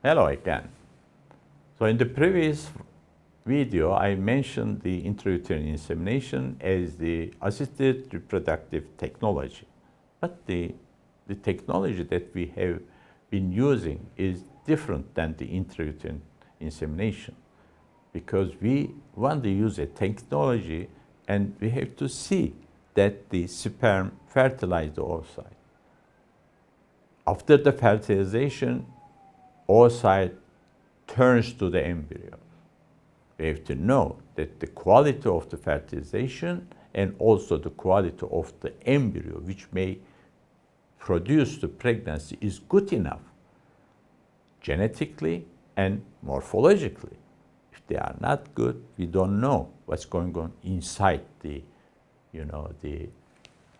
Hello again. So in the previous video, I mentioned the intrauterine insemination as the assisted reproductive technology. But the technology that we have been using is different than the intrauterine insemination, because we want to use a technology and we have to see that the sperm fertilizes the oocyte. After the fertilization, oocyte turns to the embryo. We have to know that the quality of the fertilization and also the quality of the embryo, which may produce the pregnancy, is good enough genetically and morphologically. If they are not good, we don't know what's going on inside the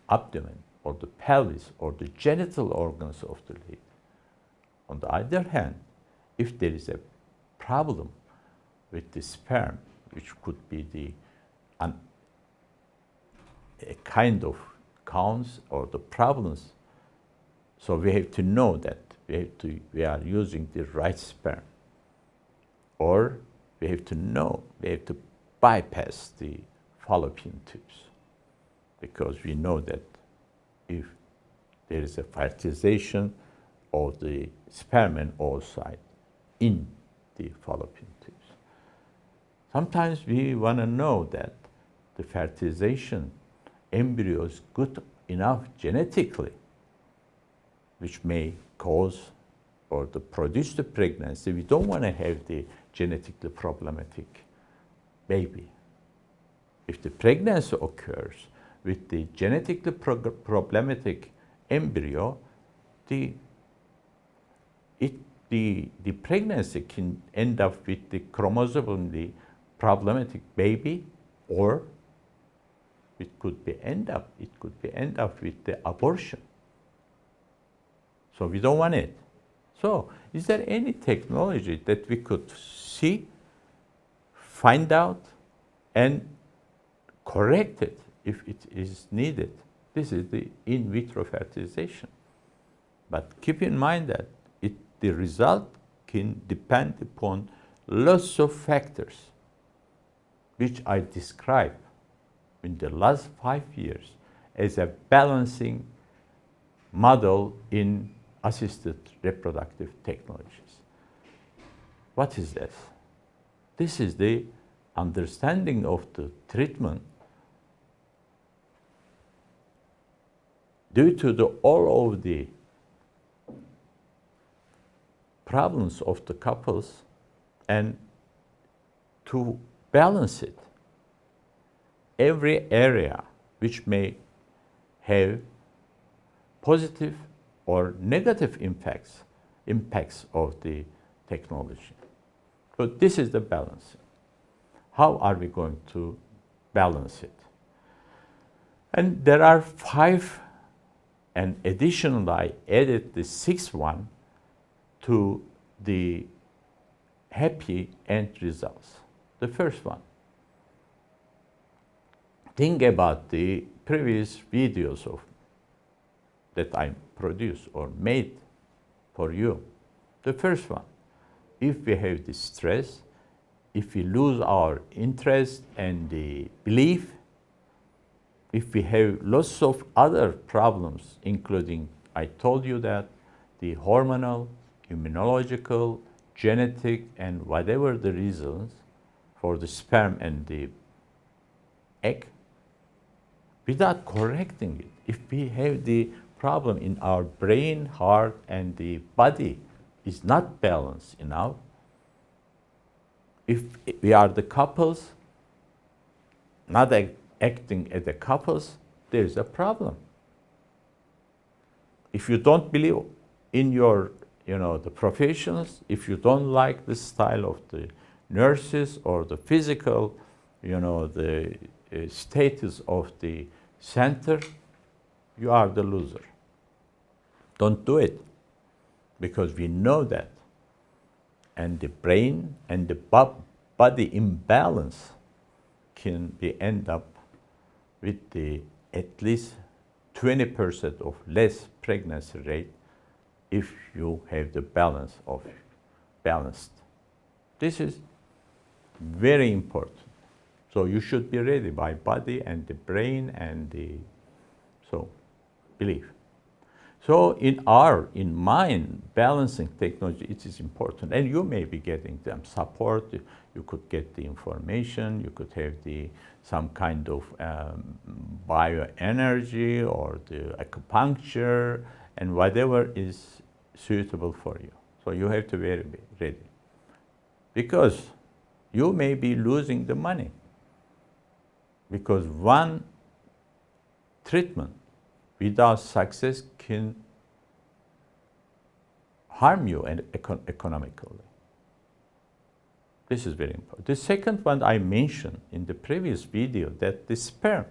abdomen or the pelvis or the genital organs of the lady. On the other hand, if there is a problem with the sperm, which could be a kind of counts or the problems, so we have to know that we are using the right sperm, or we have to bypass the fallopian tubes, because we know that if there is a fertilization of the sperm and oocyte in the fallopian tubes. Sometimes we want to know that the fertilization embryo is good enough genetically, which may cause or to produce the pregnancy. We don't want to have the genetically problematic baby. If the pregnancy occurs with the genetically problematic embryo, the pregnancy can end up with the chromosomally problematic baby, or it could end up with the abortion. So we don't want it. So is there any technology that we could see, find out, and correct it if it is needed? This is the in vitro fertilization. But keep in mind that the result can depend upon lots of factors, which I described in the last 5 years as a balancing model in assisted reproductive technologies. What is this? This is the understanding of the treatment due to all of the problems of the couples, and to balance it, every area which may have positive or negative impacts of the technology. So this is the balance. How are we going to balance it? And there are 5, and additionally I added the 6th one to the happy end results. The first one, think about the previous videos that I produced or made for you. The first one, if we have the stress, if we lose our interest and the belief, if we have lots of other problems, including, I told you that the hormonal, immunological, genetic, and whatever the reasons for the sperm and the egg, without correcting it, if we have the problem in our brain, heart, and the body is not balanced enough, if we are the couples not acting as the couples, there is a problem. If you don't believe in your the professions, if you don't like the style of the nurses or the physical, the status of the center, you are the loser. Don't do it, because we know that. And the brain and the body imbalance can end up with at least 20% of less pregnancy rate if you have the balance of balanced. This is very important. So you should be ready by body and the brain and the belief. So in mind balancing technology, it is important, and you may be getting them support. You could get the information. You could have some kind of bioenergy or the acupuncture and whatever is suitable for you. So you have to be ready, because you may be losing the money, because one treatment without success can harm you economically. This is very important. The second one I mentioned in the previous video, that the sperm,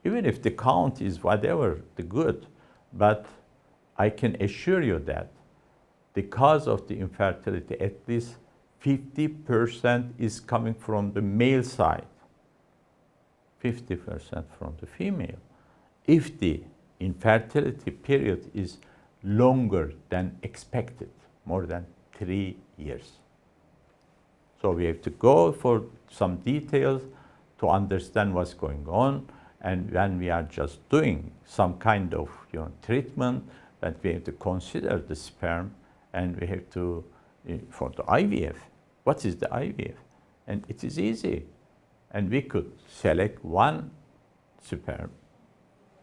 even if the count is whatever, the good, but I can assure you that the cause of the infertility, at least 50% is coming from the male side, 50% from the female. If the infertility period is longer than expected, more than 3 years. So we have to go for some details to understand what's going on, and when we are just doing some kind of treatment, that we have to consider the sperm, and we have to, for the IVF, what is the IVF? And it is easy, and we could select one sperm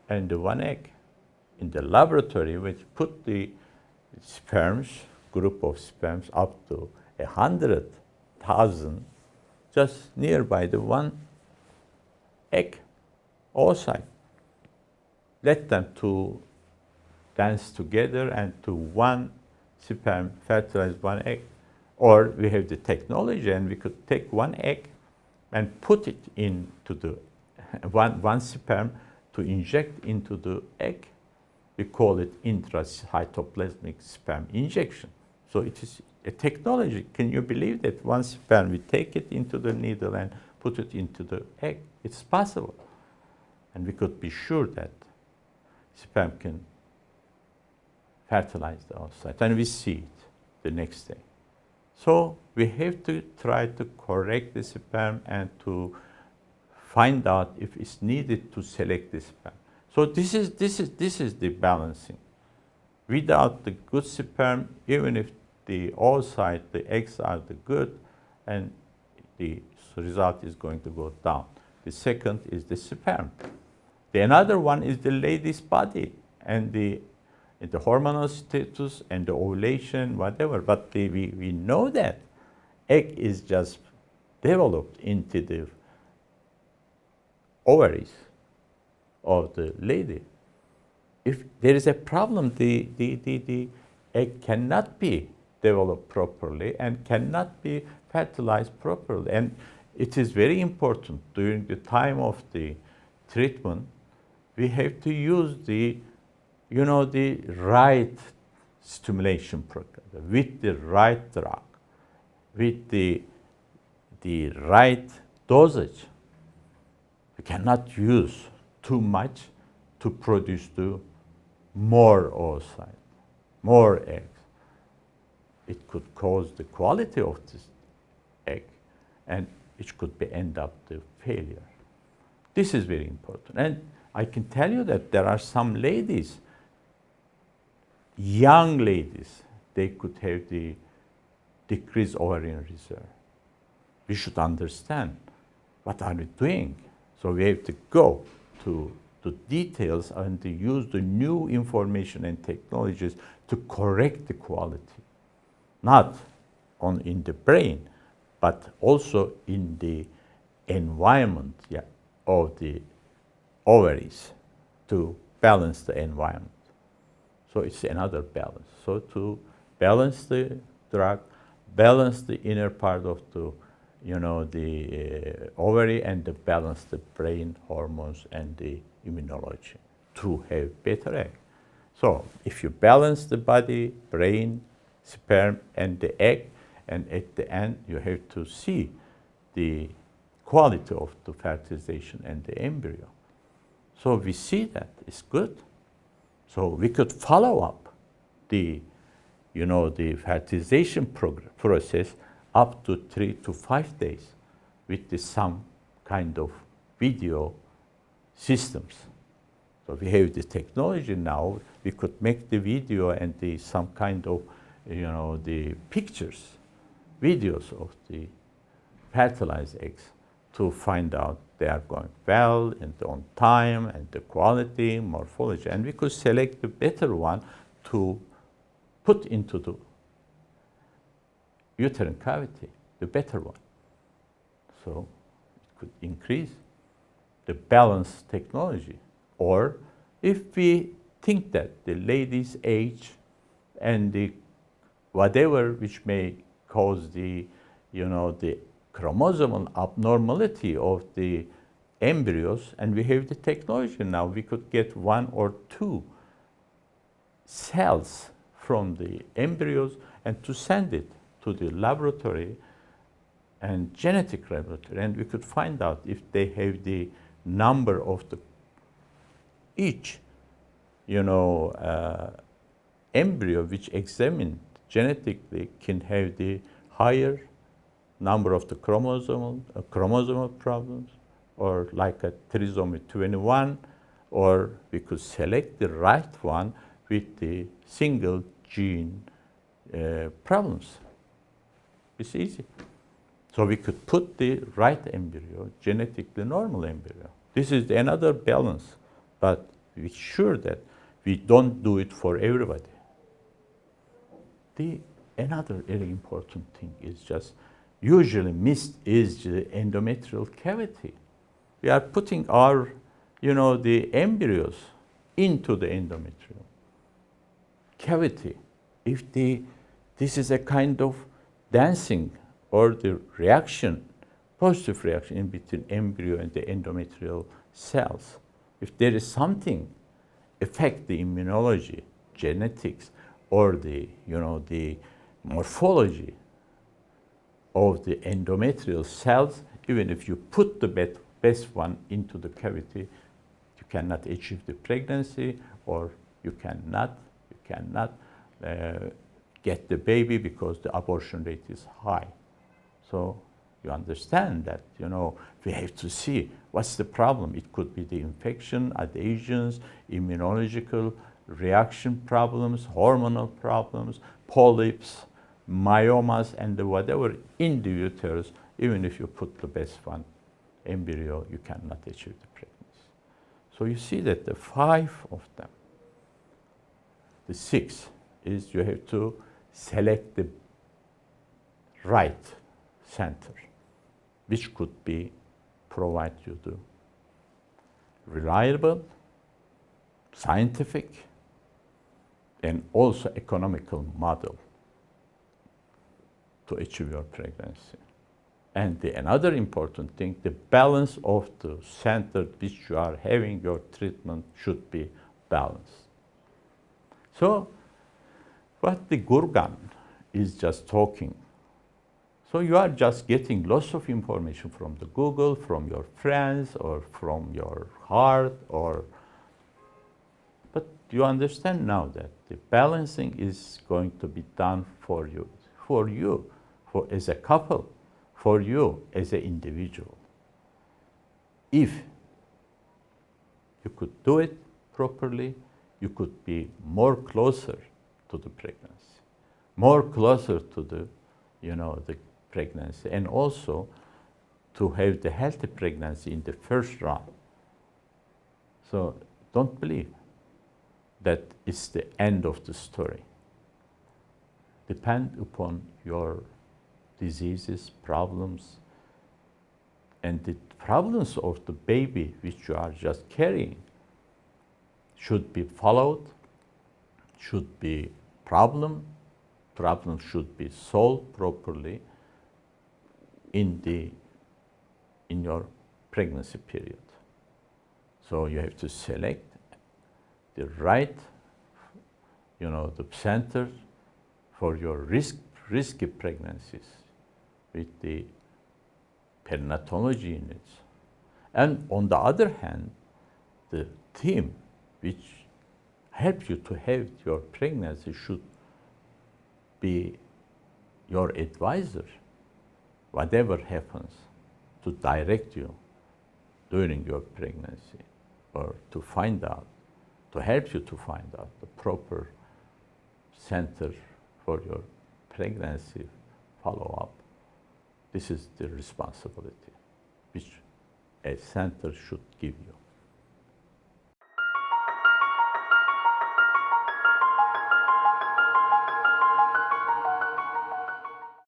and one egg. In the laboratory, we put the sperms, group of sperms up to 100,000, just nearby the one egg, oocyte. Let them to dance together and to one sperm fertilize one egg. Or we have the technology, and we could take one egg and put it into the one sperm to inject into the egg. We call it intracytoplasmic sperm injection. So it is a technology. Can you believe that one sperm, we take it into the needle and put it into the egg? It's possible. And we could be sure that sperm can fertilize the oocyte, and we see it the next day. So we have to try to correct the sperm and to find out if it's needed to select the sperm. So this is the balancing. Without the good sperm, even if the oocyte, the eggs are the good, and the result is going to go down. The second is the sperm. Another one is the lady's body and the hormonal status and the ovulation, whatever. But we know that egg is just developed into the ovaries of the lady. If there is a problem, the egg cannot be developed properly and cannot be fertilized properly. And it is very important during the time of the treatment, we have to use the right stimulation program with the right drug, with the right dosage. We cannot use too much to produce more oocyte, more eggs. It could cause the quality of this egg, and it could end up the failure. This is very important. And I can tell you that there are some ladies, young ladies, they could have the decreased ovarian reserve. We should understand what are we doing. So we have to go to the details and to use the new information and technologies to correct the quality, not only in the brain, but also in the environment of the ovaries, to balance the environment. So it's another balance. So to balance the drug, balance the inner part of the ovary, and to balance the brain hormones and the immunology to have better egg. So if you balance the body, brain, sperm, and the egg, and at the end you have to see the quality of the fertilization and the embryo. So we see that it's good. So we could follow up the the fertilization process up to 3 to 5 days with some kind of video systems. So we have the technology now. We could make the video and some kind of, the pictures, videos of the fertilized eggs to find out they are going well and on time and the quality, morphology, and we could select the better one to put into the uterine cavity, the better one. So it could increase the balance technology. Or if we think that the lady's age and the whatever which may cause the chromosomal abnormality of the embryos, and we have the technology now, we could get 1 or 2 cells from the embryos and to send it to the laboratory and genetic laboratory, and we could find out if they have the number of the each embryo which examined genetically can have the higher number of the chromosomal problems, or like a trisomy 21, or we could select the right one with the single gene problems. It's easy. So we could put the right embryo, genetically normal embryo. This is another balance, but we're sure that we don't do it for everybody. Another very important thing is just usually missed is the endometrial cavity. We are putting our, the embryos into the endometrial cavity. If this is a kind of dancing or the reaction, positive reaction in between embryo and the endometrial cells, if there is something affect the immunology, genetics, or the morphology of the endometrial cells, even if you put the best one into the cavity, you cannot achieve the pregnancy, or you cannot get the baby because the abortion rate is high. So you understand that, we have to see what's the problem. It could be the infection, adhesions, immunological reaction problems, hormonal problems, polyps, myomas, and whatever in the uterus. Even if you put the best one embryo, you cannot achieve the pregnancy. So you see that the 5 of them, the 6 is you have to select the right center, which could provide you the reliable, scientific, and also economical model to achieve your pregnancy. And another important thing, the balance of the center which you are having your treatment should be balanced. So what the Gurgan is just talking, so you are just getting lots of information from the Google, from your friends, or from your heart, but you understand now that the balancing is going to be done for you as a couple, for you as an individual. If you could do it properly, you could be more closer to the pregnancy, more closer to the pregnancy, and also to have the healthy pregnancy in the first round. So don't believe that it's the end of the story. Depend upon your diseases, problems, and the problems of the baby which you are just carrying should be followed, should be problems should be solved properly in your pregnancy period. So you have to select the right, the center for your risky pregnancies with the perinatology units. And on the other hand, the team which helps you to have your pregnancy should be your advisor, whatever happens, to direct you during your pregnancy, or to find out, to help you to find out the proper center for your pregnancy follow-up. This is the responsibility which a center should give you.